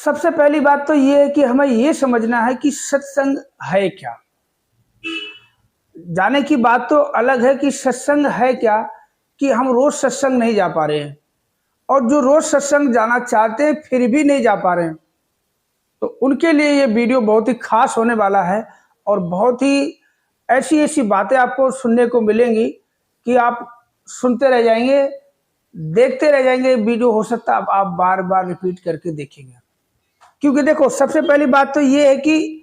सबसे पहली बात तो ये है कि हमें ये समझना है कि सत्संग है क्या। जाने की बात तो अलग है कि सत्संग है क्या, कि हम रोज सत्संग नहीं जा पा रहे हैं और जो रोज सत्संग जाना चाहते हैं फिर भी नहीं जा पा रहे हैं, तो उनके लिए ये वीडियो बहुत ही खास होने वाला है और बहुत ही ऐसी ऐसी बातें आपको सुनने को मिलेंगी कि आप सुनते रह जाएंगे, देखते रह जाएंगे। वीडियो हो सकता है आप बार बार रिपीट करके देखेंगे, क्योंकि देखो सबसे पहली बात तो ये है कि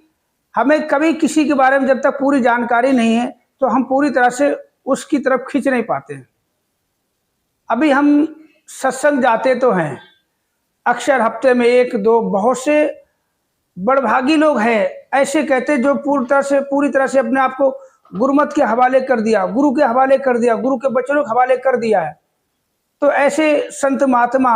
हमें कभी किसी के बारे में जब तक पूरी जानकारी नहीं है तो हम पूरी तरह से उसकी तरफ खींच नहीं पाते हैं। अभी हम सत्संग जाते तो हैं अक्सर, हफ्ते में एक दो, बहुत से बड़भागी लोग हैं ऐसे कहते जो पूरी तरह से अपने आप को गुरुमत के हवाले कर दिया, गुरु के हवाले कर दिया, गुरु के बचनों के हवाले कर दिया है। तो ऐसे संत महात्मा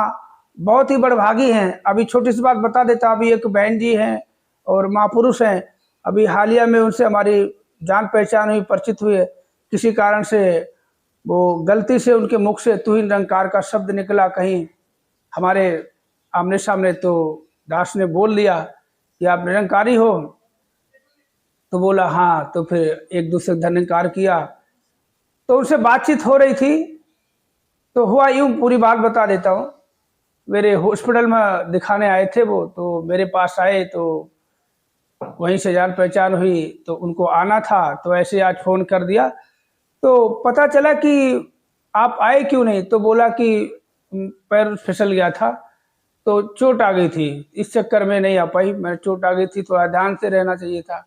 बहुत ही बड़भागी हैं। अभी छोटी सी बात बता देता, अभी एक बहन जी हैं और महापुरुष हैं, अभी हालिया में उनसे हमारी जान पहचान हुई, परिचित हुई है। किसी कारण से वो गलती से उनके मुख से तू ही निरंकार का शब्द निकला कहीं हमारे आमने सामने, तो दास ने बोल दिया कि आप निरंकारी हो, तो बोला हाँ, तो फिर एक दूसरे का निरंकार किया। तो उनसे बातचीत हो रही थी, तो हुआ यूं, पूरी बात बता देता हूँ। मेरे हॉस्पिटल में दिखाने आए थे वो, तो मेरे पास आए, तो वहीं से जान पहचान हुई, तो उनको आना था, तो ऐसे आज फ़ोन कर दिया। तो पता चला कि आप आए क्यों नहीं, तो बोला कि पैर फिसल गया था तो चोट आ गई थी, इस चक्कर में नहीं आ पाई। मैं चोट आ गई थी, थोड़ा ध्यान से रहना चाहिए था।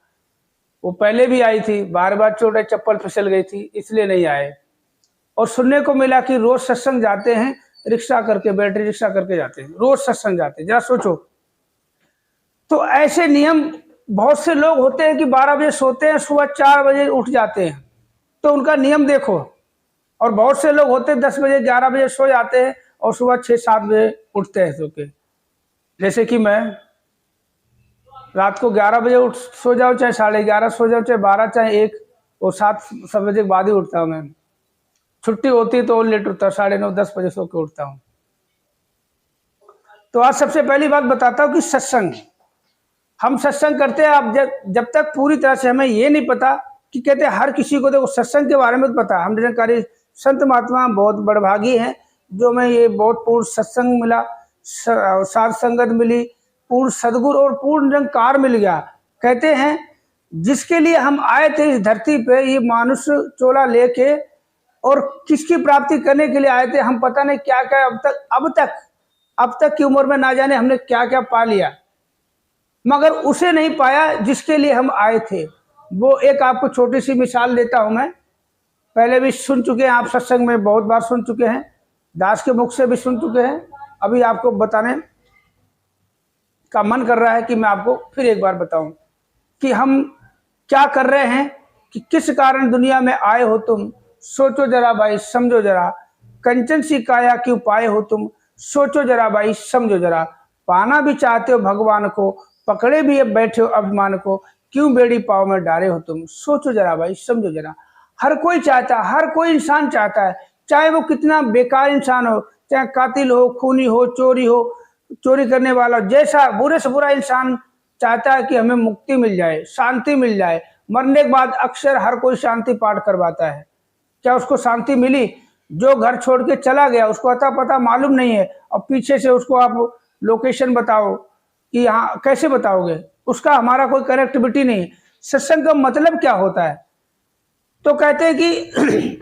वो पहले भी आई थी, बार बार चोट, चप्पल फिसल गई थी, इसलिए नहीं आए। और सुनने को मिला कि रोज सत्संग जाते हैं, रिक्शा करके, बैटरी रिक्शा करके जाते हैं, रोज सत्संग जाते हैं। जरा सोचो, तो ऐसे नियम बहुत से लोग होते हैं कि 12 बजे सोते हैं, सुबह 4 बजे उठ जाते हैं, तो उनका नियम देखो। और बहुत से लोग होते हैं 10 बजे 11 बजे सो जाते हैं और सुबह 6-7 बजे उठते हैं सो के। जैसे कि मैं रात को 11 बजे उठ सो जाओ, चाहे 11:30 सो जाओ, चाहे 12, चाहे 1, और 7 बजे के बाद ही उठता हूँ मैं। छुट्टी होती है तो और लेट उठता हूँ, 9:30-10 बजे सो के उठता हूँ। तो आज सबसे पहली बात बताता हूँ कि सत्संग, हम सत्संग करते हैं। अब जब तक पूरी तरह से हमें ये नहीं पता कि कहते हैं हर किसी को देखो सत्संग के बारे में तो पता। हम निरंकारी संत महात्मा बहुत बड़भागी हैं जो हमें ये बहुत पूर्ण सत्संग मिला, साध संगत मिली, पूर्ण सदगुरु और पूर्ण निरंकार मिल गया। कहते हैं जिसके लिए हम आए थे इस धरती पे, ये मानुष चोला लेके, और किसकी प्राप्ति करने के लिए आए थे, हम पता नहीं क्या क्या अब तक की उम्र में ना जाने हमने क्या क्या पा लिया, मगर उसे नहीं पाया जिसके लिए हम आए थे। वो एक आपको छोटी सी मिसाल देता हूं मैं, पहले भी सुन चुके हैं आप, सत्संग में बहुत बार सुन चुके हैं, दास के मुख से भी सुन चुके हैं। अभी आपको बताने का मन कर रहा है कि मैं आपको फिर एक बार बताऊं कि हम क्या कर रहे हैं, कि किस कारण दुनिया में आए हो तुम। सोचो जरा भाई, समझो जरा, कंचन सी काया क्यों पाए हो तुम। सोचो जरा भाई, समझो जरा, पाना भी चाहते हो भगवान को, पकड़े भी अब बैठे हो अभिमान को, क्यों बेड़ी पाव में डाले हो तुम। सोचो जरा भाई, समझो जरा। हर कोई चाहता है, हर कोई इंसान चाहता है, चाहे वो कितना बेकार इंसान हो, चाहे कातिल हो, खूनी हो, चोरी करने वाला, जैसा बुरे से बुरा इंसान चाहता है कि हमें मुक्ति मिल जाए, शांति मिल जाए। मरने के बाद अक्सर हर कोई शांति पाठ करवाता है। क्या उसको शांति मिली? जो घर छोड़ के चला गया उसको अता पता मालूम नहीं है, और पीछे से उसको आप लोकेशन बताओ कि यहाँ कैसे बताओगे, उसका हमारा कोई कनेक्टिविटी नहीं। सत्संग का मतलब क्या होता है? तो कहते हैं कि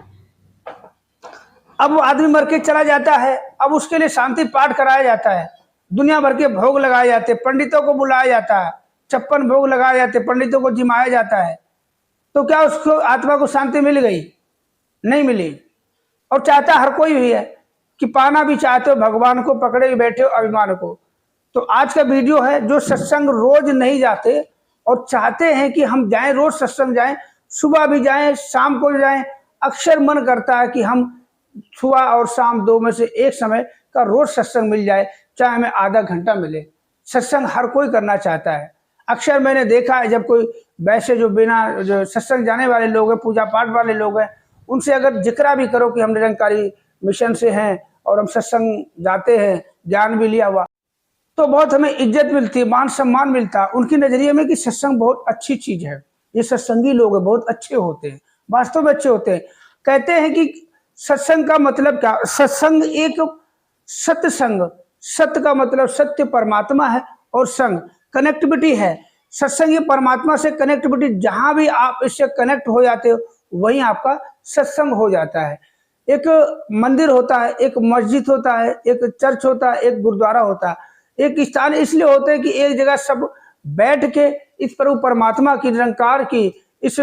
अब वो आदमी मर के चला जाता है, अब उसके लिए शांति पाठ कराया जाता है, दुनिया भर के भोग लगाए जाते, पंडितों को बुलाया जाता है, 56 भोग लगाए जाते, पंडितों को जिमाया जाता है। तो क्या उसको आत्मा को शांति मिल गई? नहीं मिली। और चाहता हर कोई भी है कि पाना भी चाहते हो भगवान को, पकड़े भी बैठे हो अभिमान को। तो आज का वीडियो है, जो सत्संग रोज नहीं जाते और चाहते हैं कि हम जाएं, रोज सत्संग जाएं, सुबह भी जाएं, शाम को जाएं। अक्सर मन करता है कि हम सुबह और शाम 2 में से एक समय का रोज सत्संग मिल जाए, चाहे हमें आधा घंटा मिले। सत्संग हर कोई करना चाहता है। अक्सर मैंने देखा है जब कोई वैसे जो सत्संग जाने वाले लोग हैं, पूजा पाठ वाले लोग हैं, उनसे अगर जिक्रा भी करो कि हम निरंकारी मिशन से हैं और हम सत्संग जाते हैं, ज्ञान भी लिया हुआ, तो बहुत हमें इज्जत मिलती है, मान सम्मान मिलता है उनकी नजरिए में कि सत्संग बहुत अच्छी चीज है, ये सत्संगी लोग हैं बहुत अच्छे होते हैं, वास्तव में अच्छे होते हैं। कहते हैं कि सत्संग का मतलब क्या, सत्संग एक सत्संग, सत्य का मतलब सत्य परमात्मा है और संग कनेक्टिविटी है। सत्संग ये परमात्मा से कनेक्टिविटी, जहां भी आप इससे कनेक्ट हो जाते हो वहीं आपका सत्संग हो जाता है। एक मंदिर होता है, एक मस्जिद होता है, एक चर्च होता है, एक गुरुद्वारा होता है। एक स्थान इसलिए होते हैं कि एक जगह सब बैठ के इस प्रभु परमात्मा की, निरंकार की, इस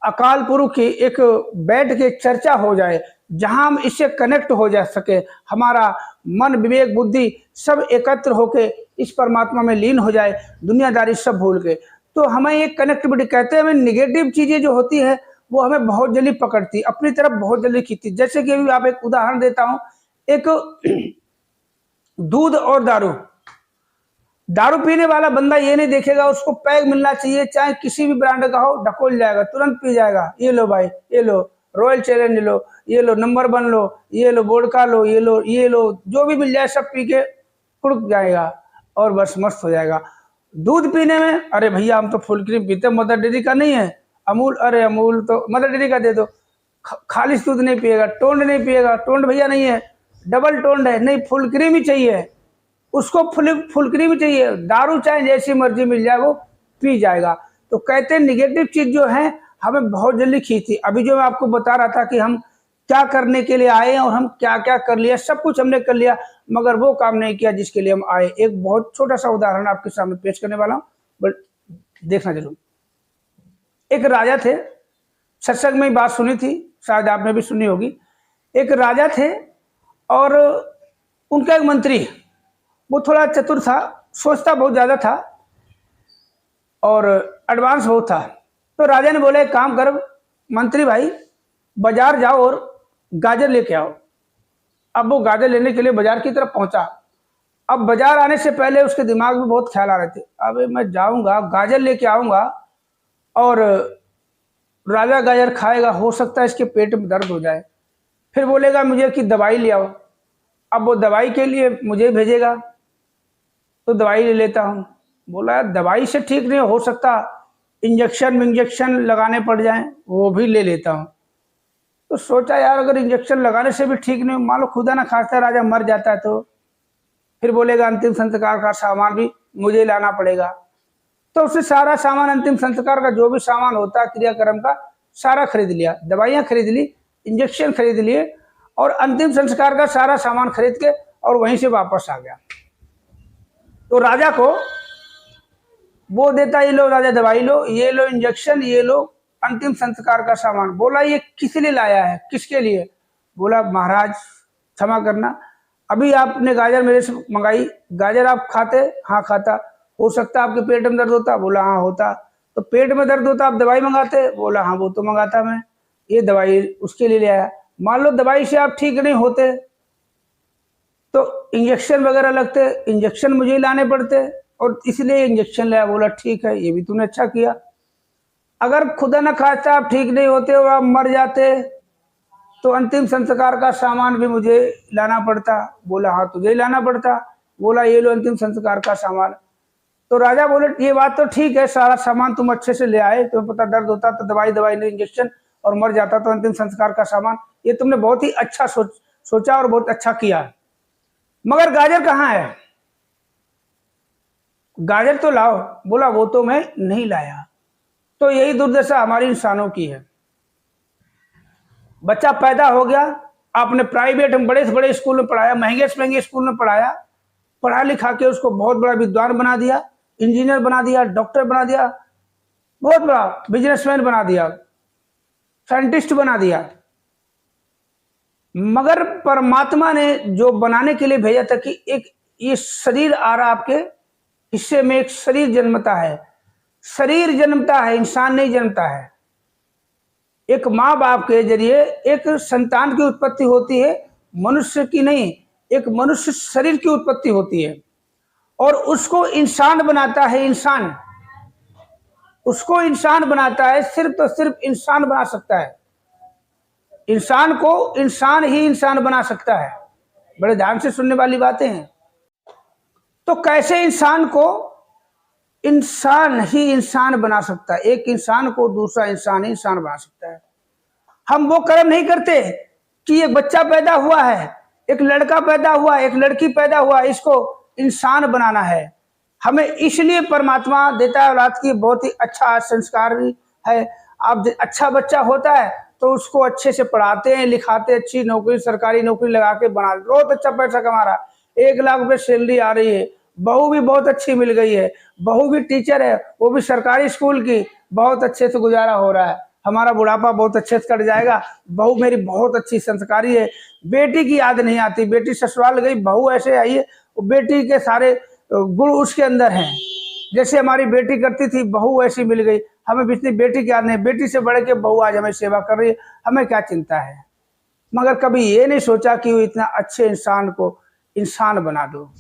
अकाल पुरुष की एक बैठ के चर्चा हो जाए, जहां हम इससे कनेक्ट हो जा सके, हमारा मन विवेक बुद्धि सब एकत्र होके इस परमात्मा में लीन हो जाए, दुनियादारी सब भूल के। तो हमें एक कनेक्टिविटी, कहते हैं हमें निगेटिव चीजें जो होती है वो हमें बहुत जल्दी पकड़ती, अपनी तरफ बहुत जल्दी खींचती। जैसे कि अभी आप एक उदाहरण देता हूं, एक दूध और दारू, दारू पीने वाला बंदा ये नहीं देखेगा उसको पैग मिलना चाहिए, चाहे किसी भी ब्रांड का हो, ढकोल जाएगा, तुरंत पी जाएगा। ये लो भाई, ये लो रॉयल चैलेंज लो, ये लो नंबर 1 लो, ये लो वोडका लो, ये लो, ये लो, जो भी मिल जाए सब पी के कुड़क जाएगा और बस मस्त हो जाएगा। दूध पीने में, अरे भैया हम तो फुल क्रीम पीते, मदर डेयरी का नहीं है, अमूल, अरे अमूल तो मदर डेयरी का दे दो। खालिश दूध नहीं पिएगा, टोंड नहीं पिएगा, टोंड भैया नहीं है, डबल टोंड है, नहीं फुल क्रीम ही चाहिए उसको, फुल क्रीम चाहिए। दारू चाहे जैसी मर्जी मिल जाए वो पी जाएगा। तो कहते हैं निगेटिव चीज जो है हमें बहुत जल्दी खींचती। अभी जो मैं आपको बता रहा था कि हम क्या करने के लिए आए और हम क्या क्या कर लिया, सब कुछ हमने कर लिया मगर वो काम नहीं किया जिसके लिए हम आए। एक बहुत छोटा सा उदाहरण आपके सामने पेश करने वाला हूँ, बट देखना जरूर। एक राजा थे, सत्संग में बात सुनी थी, शायद आपने भी सुनी होगी। एक राजा थे और उनका एक मंत्री, वो थोड़ा चतुर था, सोचता बहुत ज्यादा था और एडवांस बहुत था। तो राजा ने बोला एक काम कर मंत्री भाई, बाजार जाओ और गाजर लेके आओ। अब वो गाजर लेने के लिए बाजार की तरफ पहुंचा। अब बाजार आने से पहले उसके दिमाग में बहुत ख्याल आ रहे थे, अबे मैं जाऊंगा गाजर लेके आऊंगा और राजा गाजर खाएगा, हो सकता है इसके पेट में दर्द हो जाए, फिर बोलेगा मुझे कि दवाई ले आओ। अब वो दवाई के लिए मुझे भेजेगा तो दवाई ले लेता हूँ। बोला दवाई से ठीक नहीं हो सकता, इंजेक्शन लगाने पड़ जाएं, वो भी ले लेता हूँ। तो सोचा यार अगर इंजेक्शन लगाने से भी ठीक नहीं, मान लो खुदा ना खास्ता राजा मर जाता है तो फिर बोलेगा अंतिम संस्कार का सामान भी मुझे लाना पड़ेगा। तो उससे सारा सामान, अंतिम संस्कार का जो भी सामान होता है क्रियाक्रम का, सारा खरीद लिया, दवाइयाँ खरीद ली, इंजेक्शन खरीद लिए और अंतिम संस्कार का सारा सामान खरीद के और वहीं से वापस आ गया। तो राजा को वो देता, ये लो राजा दवाई लो, ये लो इंजेक्शन, ये लो अंतिम संस्कार का सामान। बोला ये किस लिए लाया है, किसके लिए? बोला महाराज क्षमा करना, अभी आपने गाजर मेरे से मंगाई, गाजर आप खाते? हाँ खाता। हो सकता है आपके पेट में दर्द होता? बोला हाँ होता। तो पेट में दर्द होता आप दवाई मंगाते? बोला हाँ वो तो मंगाता मैं, ये दवाई उसके लिए ले आया। मान लो दवाई से आप ठीक नहीं होते तो इंजेक्शन वगैरह लगते, इंजेक्शन मुझे ही लाने पड़ते और इसलिए इंजेक्शन लाया। बोला ठीक है, ये भी तूने अच्छा किया। अगर खुदा न खास्ता आप ठीक नहीं होते और आप मर जाते तो अंतिम संस्कार का सामान भी मुझे लाना पड़ता। बोला हाँ तुझे ही लाना पड़ता। बोला ये लो अंतिम संस्कार का सामान। तो राजा बोले ये बात तो ठीक है, सारा सामान तुम अच्छे से ले आए, तुम्हें पता दर्द होता तो दवाई नहीं इंजेक्शन, और मर जाता तो अंतिम संस्कार का सामान, ये तुमने बहुत ही अच्छा सोचा और बहुत अच्छा किया, मगर गाजर कहाँ है? गाजर तो लाओ। बोला वो तो मैं नहीं लाया। तो यही दुर्दशा हमारी इंसानों की है। बच्चा पैदा हो गया, आपने प्राइवेट बड़े से बड़े स्कूल में पढ़ाया, महंगे से महंगे स्कूल में पढ़ाया, पढ़ा लिखा के उसको बहुत बड़ा विद्वान बना दिया, इंजीनियर बना दिया, डॉक्टर बना दिया, बहुत बड़ा बिजनेसमैन बना दिया, साइंटिस्ट बना दिया। मगर परमात्मा ने जो बनाने के लिए भेजा था कि एक ये शरीर आ रहा आपके हिस्से में, एक शरीर जन्मता है, शरीर जन्मता है, इंसान नहीं जन्मता है। एक माँ बाप के जरिए एक संतान की उत्पत्ति होती है, मनुष्य की नहीं, एक मनुष्य शरीर की उत्पत्ति होती है और उसको इंसान बनाता है। इंसान उसको इंसान बनाता है, सिर्फ तो सिर्फ इंसान बना सकता है। इंसान को इंसान ही इंसान बना सकता है। बड़े ध्यान से सुनने वाली बातें हैं। तो कैसे इंसान को इंसान ही इंसान बना सकता है, एक इंसान को दूसरा इंसान ही इंसान बना सकता है। हम वो कर्म नहीं करते कि एक बच्चा पैदा हुआ है, एक लड़का पैदा हुआ, एक लड़की पैदा हुआ, इसको इंसान बनाना है। हमें इसलिए परमात्मा देता है औलाद की, बहुत ही अच्छा संस्कार है। आप अच्छा बच्चा होता है तो उसको अच्छे से पढ़ाते हैं, लिखाते, अच्छी नौकरी, सरकारी नौकरी लगा के बना, बहुत अच्छा पैसा कमा रहा, 1 लाख रुपए सैलरी आ रही है, बहू भी बहुत अच्छी मिल गई है, बहू भी टीचर है, वो भी सरकारी स्कूल की, बहुत अच्छे से गुजारा हो रहा है, हमारा बुढ़ापा बहुत अच्छे से कट जाएगा, बहू मेरी बहुत अच्छी संस्कारी है। बेटी की याद नहीं आती, बेटी ससुराल गई, बहू ऐसे आई है, बेटी के सारे गुण उसके अंदर हैं, जैसे हमारी बेटी करती थी, बहू ऐसी मिल गई, हमें पिछली बेटी की याद नहीं, बेटी से बढ़ के बहू आज हमें सेवा कर रही है, हमें क्या चिंता है। मगर कभी ये नहीं सोचा कि वो इतना अच्छे इंसान को इंसान बना दो।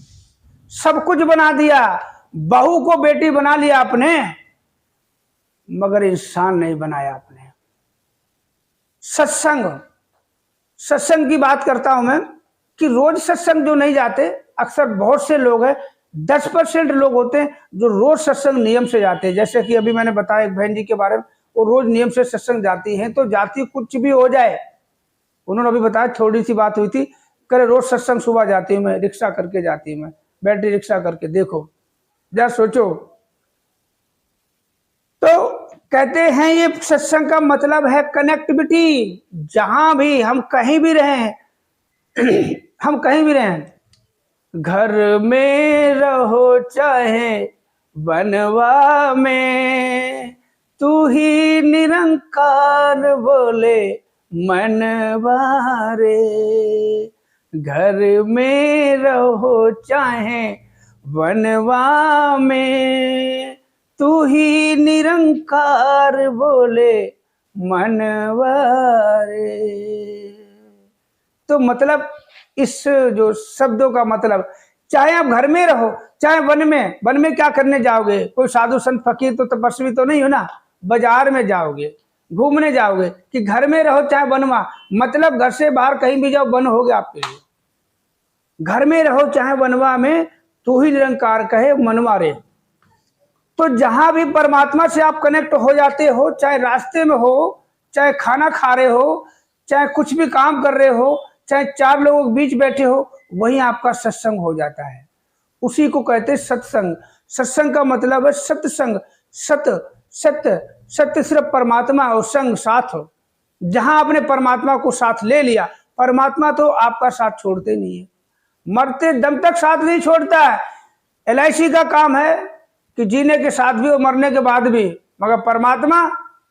सब कुछ बना दिया, बहू को बेटी बना लिया आपने, मगर इंसान नहीं बनाया आपने। सत्संग की बात करता हूं मैं कि रोज सत्संग जो नहीं जाते, अक्सर बहुत से लोग हैं, 10% लोग होते हैं जो रोज सत्संग नियम से जाते हैं। जैसे कि अभी मैंने बताया एक बहन जी के बारे में, वो रोज नियम से सत्संग जाती हैं, तो जाती कुछ भी हो जाए, उन्होंने अभी बताया, थोड़ी सी बात हुई थी, करे रोज सत्संग सुबह जाती हूँ मैं, रिक्शा करके जाती हूँ मैं, बैटरी रिक्शा करके। देखो जरा सोचो, तो कहते हैं ये सत्संग का मतलब है कनेक्टिविटी। जहां भी हम कहीं भी रहें हम कहीं भी रहें, घर में रहो चाहे बनवा में, तू ही निरंकार बोले मनवा रे। घर में रहो चाहे बनवा में, तू ही निरंकार बोले मनवा रे। तो मतलब इस जो शब्दों का मतलब, चाहे आप घर में रहो चाहे वन में क्या करने जाओगे, कोई साधु संत फकीर तो तपस्वी तो नहीं हो ना, बाजार में जाओगे, घूमने जाओगे, कि घर में रहो चाहे वनवा, मतलब घर से बाहर कहीं भी जाओ वन हो गया आपके लिए। घर में रहो चाहे वनवा में, तू ही निरंकार कहे मनवा रे। तो जहां भी परमात्मा से आप कनेक्ट हो जाते हो, चाहे रास्ते में हो, चाहे खाना खा रहे हो, चाहे कुछ भी काम कर रहे हो, चाहे 4 लोगों के बीच बैठे हो, वहीं आपका सत्संग हो जाता है। उसी को कहते हैं सत्संग। सत्संग का मतलब है सत्संग, सत्य सिर्फ परमात्मा और संग साथ हो। जहां आपने परमात्मा को साथ ले लिया, परमात्मा तो आपका साथ छोड़ते नहीं है, मरते दम तक साथ नहीं छोड़ता है। LIC का काम है कि जीने के साथ भी और मरने के बाद भी, मगर परमात्मा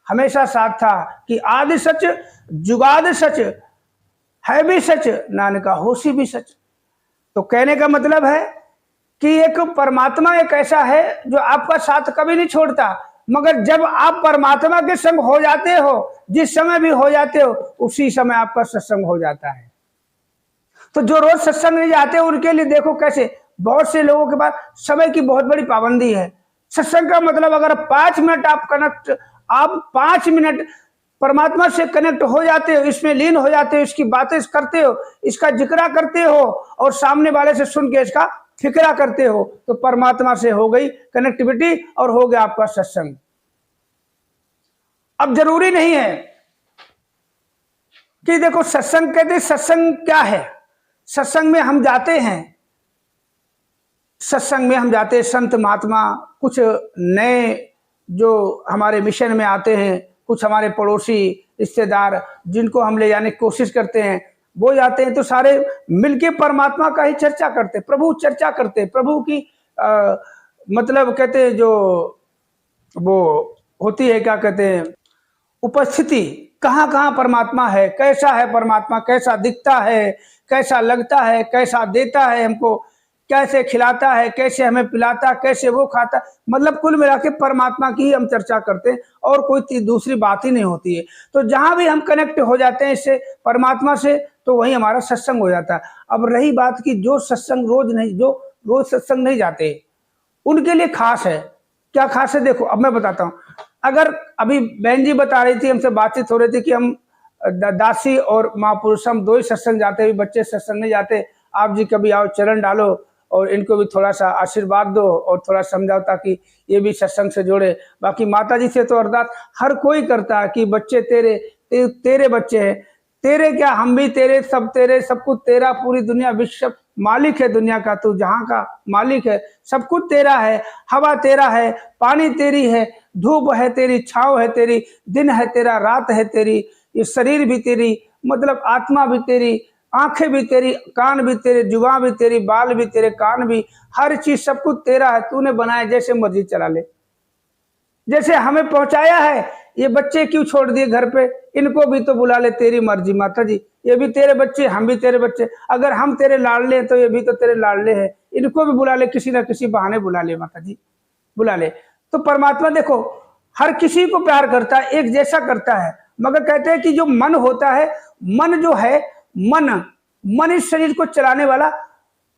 हमेशा साथ था कि आदि सच जुगाद सच है भी सच, नानका होशी भी सच। तो कहने का मतलब है कि एक परमात्मा एक ऐसा है जो आपका साथ कभी नहीं छोड़ता, मगर जब आप परमात्मा के संग हो जाते हो, जिस समय भी हो जाते हो, उसी समय आपका सत्संग हो जाता है। तो जो रोज सत्संग नहीं जाते उनके लिए देखो कैसे, बहुत से लोगों के पास समय की बहुत बड़ी पाबंदी है। सत्संग का मतलब अगर 5 मिनट आप 5 मिनट परमात्मा से कनेक्ट हो जाते हो, इसमें लीन हो जाते हो, इसकी बातें करते हो, इसका जिक्र करते हो और सामने वाले से सुन के इसका फिक्रा करते हो, तो परमात्मा से हो गई कनेक्टिविटी और हो गया आपका सत्संग। अब जरूरी नहीं है कि देखो सत्संग कहते, सत्संग क्या है, सत्संग में हम जाते हैं, सत्संग में हम जाते हैं, संत महात्मा कुछ नए जो हमारे मिशन में आते हैं, कुछ हमारे पड़ोसी रिश्तेदार जिनको हम ले जाने की कोशिश करते हैं, वो जाते हैं, तो सारे मिलके परमात्मा का ही चर्चा करते, प्रभु चर्चा करते, प्रभु की मतलब कहते हैं जो वो होती है, क्या कहते हैं, उपस्थिति, कहाँ कहाँ परमात्मा है, कैसा है परमात्मा, कैसा दिखता है, कैसा लगता है, कैसा देता है हमको, कैसे खिलाता है, कैसे हमें पिलाता, कैसे वो खाता, मतलब कुल मिला के परमात्मा की ही हम चर्चा करते हैं और कोई दूसरी बात ही नहीं होती है। तो जहां भी हम कनेक्ट हो जाते हैं इससे परमात्मा से, तो वहीं हमारा सत्संग हो जाता है। अब रही बात की जो रोज सत्संग नहीं जाते, उनके लिए खास है। क्या खास है, देखो अब मैं बताता हूँ। अगर अभी बहन जी बता रही थी, हमसे बातचीत हो रही थी कि हम दासी और महापुरुष हम 2 ही सत्संग जाते हैं, बच्चे सत्संग नहीं जाते, आप जी कभी आओ चरण डालो और इनको भी थोड़ा सा आशीर्वाद दो और थोड़ा समझाओ ताकि ये भी सत्संग से जोड़े। बाकी माता जी से तो अरदास हर कोई करता है कि बच्चे तेरे बच्चे हैं, तेरे क्या, हम भी तेरे, सब कुछ तेरा, पूरी दुनिया, विश्व मालिक है दुनिया का, तू जहां का मालिक है, सब कुछ तेरा है, हवा तेरा है, पानी तेरी है, धूप है तेरी, छाँव है तेरी, दिन है तेरा, रात है तेरी, ये शरीर भी तेरी, मतलब आत्मा भी तेरी, आंखें भी तेरी, कान भी तेरे, जुबान भी तेरी, बाल भी तेरे, कान भी, हर चीज सब कुछ तेरा है, तूने बनाया, जैसे मर्जी चला ले। जैसे हमें पहुंचाया है, ये बच्चे क्यों छोड़ दिए घर पे, इनको भी तो बुला ले, तेरी मर्जी माता जी, ये भी तेरे बच्चे, हम भी तेरे बच्चे, अगर हम तेरे लाडले हैं तो ये भी तो तेरे लाडले हैं, इनको भी बुला ले, किसी ना किसी बहाने बुला ले माता जी, बुला ले। तो परमात्मा देखो हर किसी को प्यार करता है, एक जैसा करता है, मगर कहते हैं कि जो मन होता है, मन जो है, मन इस शरीर को चलाने वाला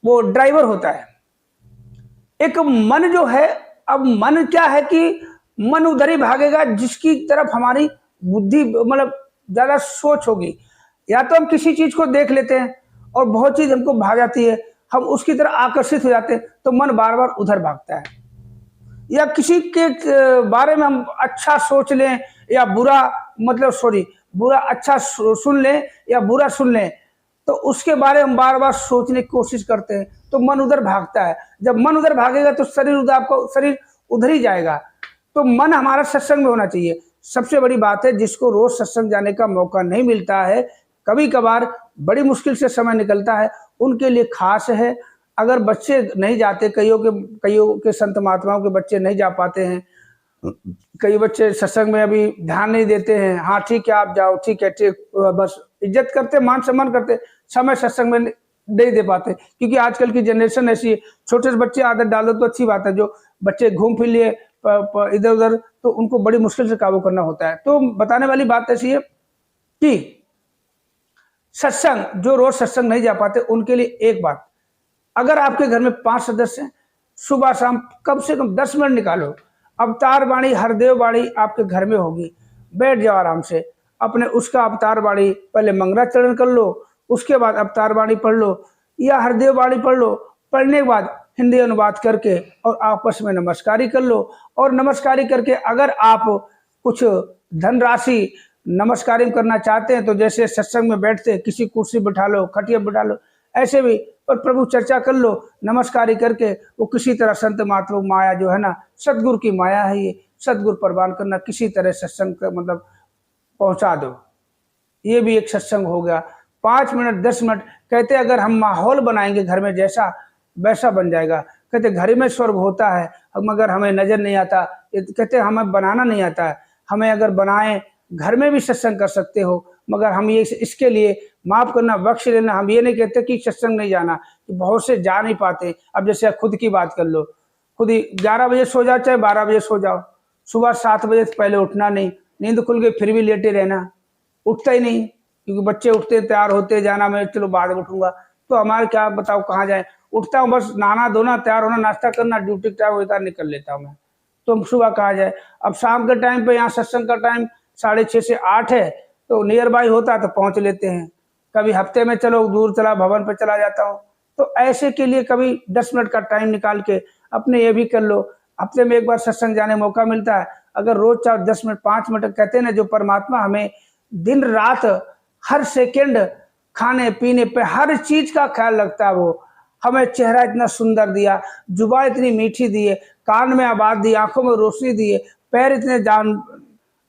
वो ड्राइवर होता है। एक मन जो है, अब मन क्या है कि मन उधर ही भागेगा जिसकी तरफ हमारी बुद्धि, मतलब ज्यादा सोच होगी। या तो हम किसी चीज को देख लेते हैं और बहुत चीज हमको भाग जाती है, हम उसकी तरफ आकर्षित हो जाते हैं, तो मन बार बार उधर भागता है। या किसी के बारे में हम अच्छा सोच लें या बुरा, मतलब बुरा अच्छा सुन लें या बुरा सुन लें, तो उसके बारे में हम बार बार सोचने की कोशिश करते हैं, तो मन उधर भागता है। जब मन उधर भागेगा तो शरीर उधर ही जाएगा। तो मन हमारा सत्संग में होना चाहिए। सबसे बड़ी बात है, जिसको रोज सत्संग जाने का मौका नहीं मिलता है, कभी कभार बड़ी मुश्किल से समय निकलता है, उनके लिए खास है। अगर बच्चे नहीं जाते, कईयों के संत महात्माओं के बच्चे नहीं जा पाते हैं, कई बच्चे सत्संग में अभी ध्यान नहीं देते हैं, हाँ ठीक है आप जाओ, ठीक है, बस इज्जत करते, मान सम्मान करते, समय सत्संग में नहीं दे पाते, क्योंकि आजकल की जनरेशन ऐसी है। छोटे से बच्चे आदत डालो तो अच्छी बात है, जो बच्चे घूम फिर लिए इधर उधर, तो उनको बड़ी मुश्किल से काबू करना होता है। तो बताने वाली बात ऐसी है कि सत्संग, जो रोज सत्संग नहीं जा पाते, उनके लिए एक बात, अगर आपके घर में 5 सदस्य हैं, सुबह शाम कम से कम 10 मिनट निकालो, अवतार वाणी, हरदेव वाणी आपके घर में होगी, बैठ जाओ आराम से, अपने उसका अवतार वाणी पहले मंगलाचरण कर लो, उसके बाद अवतार वाणी पढ़ लो या हरदेव वाणी पढ़ लो, पढ़ने के बाद हिंदी अनुवाद करके और आपस में नमस्कारी कर लो। और नमस्कारी करके अगर आप कुछ धनराशि नमस्कारी करना चाहते हैं, तो जैसे सत्संग में बैठते, किसी कुर्सी बिठा लो, खटिया बिठा लो, ऐसे भी और प्रभु चर्चा कर लो नमस्कारी करके। वो किसी तरह संत महात्मा माया जो है ना, सदगुरु की माया है, ये सदगुरु प्रदान करना, किसी तरह सत्संग का मतलब पहुंचा दो, ये भी एक सत्संग हो गया। 5 मिनट 10 मिनट, कहते अगर हम माहौल बनाएंगे घर में, जैसा वैसा बन जाएगा। कहते घर में स्वर्ग होता है, मगर हमें नजर नहीं आता, कहते हमें बनाना नहीं आता है, हमें अगर बनाएं, घर में भी सत्संग कर सकते हो, मगर हम ये इसके लिए माफ करना, बख्श लेना। हम ये नहीं कहते कि सत्संग नहीं जाना, कि बहुत से जा नहीं पाते। अब जैसे खुद की बात कर लो, खुद ही 11 बजे सो जाओ चाहे 12 बजे सो जाओ, सुबह 7 बजे से पहले उठना नहीं, नींद खुल गई फिर भी लेटे रहना, उठता ही नहीं, क्योंकि बच्चे उठते तैयार होते जाना, मैं चलो बाद में उठूंगा, तो हमारे क्या बताओ कहाँ जाए। उठता हूँ बस नहाना धोना, तैयार होना, नाश्ता करना, ड्यूटी टाइम होता है, निकल लेता हूँ मैं, तो सुबह कहाँ जाए। अब शाम के टाइम पे यहाँ सत्संग का टाइम 6:30 से 8 है, तो नियर बाई होता है तो पहुंच लेते हैं। कभी हफ्ते में चलो दूर चला भवन पे चला जाता हूँ, तो ऐसे के लिए कभी 10 मिनट का टाइम निकाल के अपने ये भी कर लो। हफ्ते में एक बार सत्संग जाने मौका मिलता है, अगर रोज चाहे 10 मिनट 5 मिनट, कहते हैं ना जो परमात्मा हमें दिन रात हर सेकंड खाने पीने पे हर चीज का ख्याल रखता है। वो हमें चेहरा इतना सुंदर दिया, जुबान इतनी मीठी दी है, कान में आवाज दी, आंखों में रोशनी दी है, पैर इतने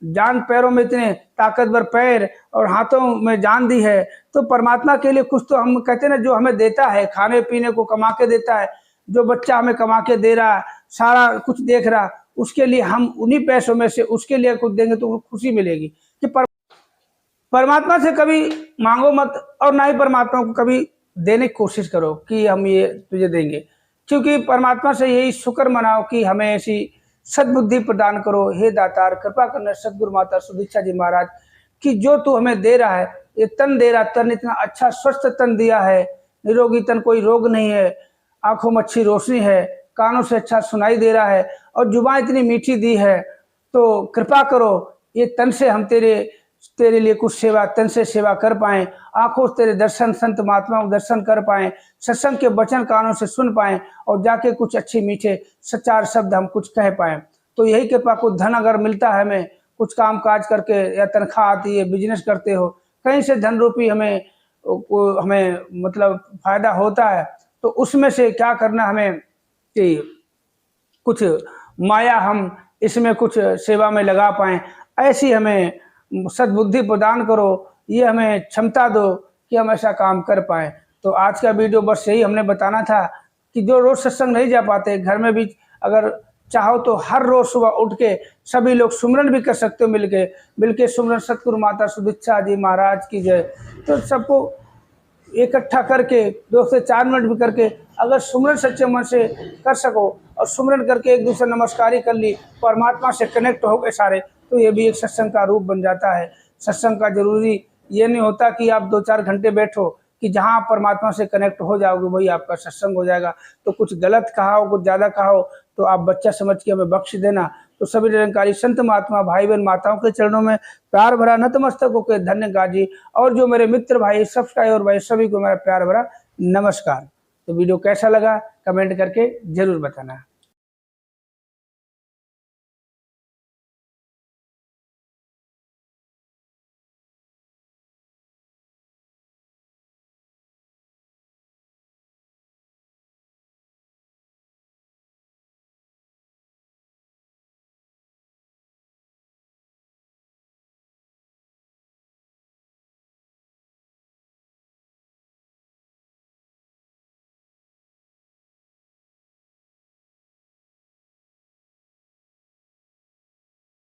जान पैरों में इतने ताकतवर पैर और हाथों में जान दी है। तो परमात्मा के लिए कुछ तो हम कहते हैं ना, जो हमें देता है, खाने पीने को कमा के देता है, जो बच्चा हमें कमा के दे रहा है, सारा कुछ देख रहा, उसके लिए हम उन्हीं पैसों में से उसके लिए कुछ देंगे तो खुशी मिलेगी। कि परमात्मा से कभी मांगो मत, और ना ही परमात्मा को कभी देने की कोशिश करो कि हम ये तुझे देंगे, क्योंकि परमात्मा से यही शुक्र मनाओ कि हमें ऐसी सद्बुद्धि प्रदान करो। हे दातार, कृपा करना सदगुरु माता सुदीक्षा जी महाराज, कि जो तू हमें दे रहा है, ये तन दे रहा, तन इतना अच्छा स्वस्थ तन दिया है, निरोगी तन, कोई रोग नहीं है, आंखों में अच्छी रोशनी है, कानों से अच्छा सुनाई दे रहा है, और जुबान इतनी मीठी दी है, तो कृपा करो ये तन से हम तेरे तेरे लिए कुछ सेवा, तन से सेवा कर पाएँ, आँखों से तेरे दर्शन, संत महात्माओं के दर्शन कर पाएँ, सत्संग के वचन कानों से सुन पाएँ और जाके कुछ अच्छे मीठे सच्चार शब्द हम कुछ कह पाएँ। तो यही कृपा, कुछ धन अगर मिलता है हमें, कुछ काम काज करके या तनख्वाह आती है, बिजनेस करते हो, कहीं से धन रूपी हमें मतलब फायदा होता है, तो उसमें से क्या करना हमें कि कुछ माया हम इसमें कुछ सेवा में लगा पाएँ, ऐसी हमें सद्बुद्धि प्रदान करो, ये हमें क्षमता दो कि हम ऐसा काम कर पाएँ। तो आज का वीडियो बस यही हमने बताना था कि जो रोज़ सत्संग नहीं जा पाते, घर में भी अगर चाहो तो हर रोज़ सुबह उठ के सभी लोग सुमिरन भी कर सकते हो मिलके सुमिरन सतगुरु माता सुदीक्षा जी महाराज की जय। तो सबको इकट्ठा करके 2 से 4 मिनट भी करके अगर सुमिरन सच्चे मन से कर सको और सुमिरन करके एक दूसरे नमस्कारी कर ली, परमात्मा से कनेक्ट हो गए सारे, तो ये भी एक सत्संग का रूप बन जाता है। सत्संग का जरूरी ये नहीं होता कि आप 2-4 घंटे बैठो, कि जहाँ आप परमात्मा से कनेक्ट हो जाओगे वही आपका सत्संग हो जाएगा। तो कुछ गलत कहा हो, कुछ ज़्यादा कहा हो तो आप बच्चा समझ के हमें बख्श देना। तो सभी निरंकारी संत महात्मा भाई बहन माताओं के चरणों में प्यार भरा नतमस्तक होकर धन्य गाजी, और जो मेरे मित्र भाई सब्सक्राइबर भाई सभी को मेरा प्यार भरा नमस्कार। तो वीडियो कैसा लगा कमेंट करके जरूर बताना।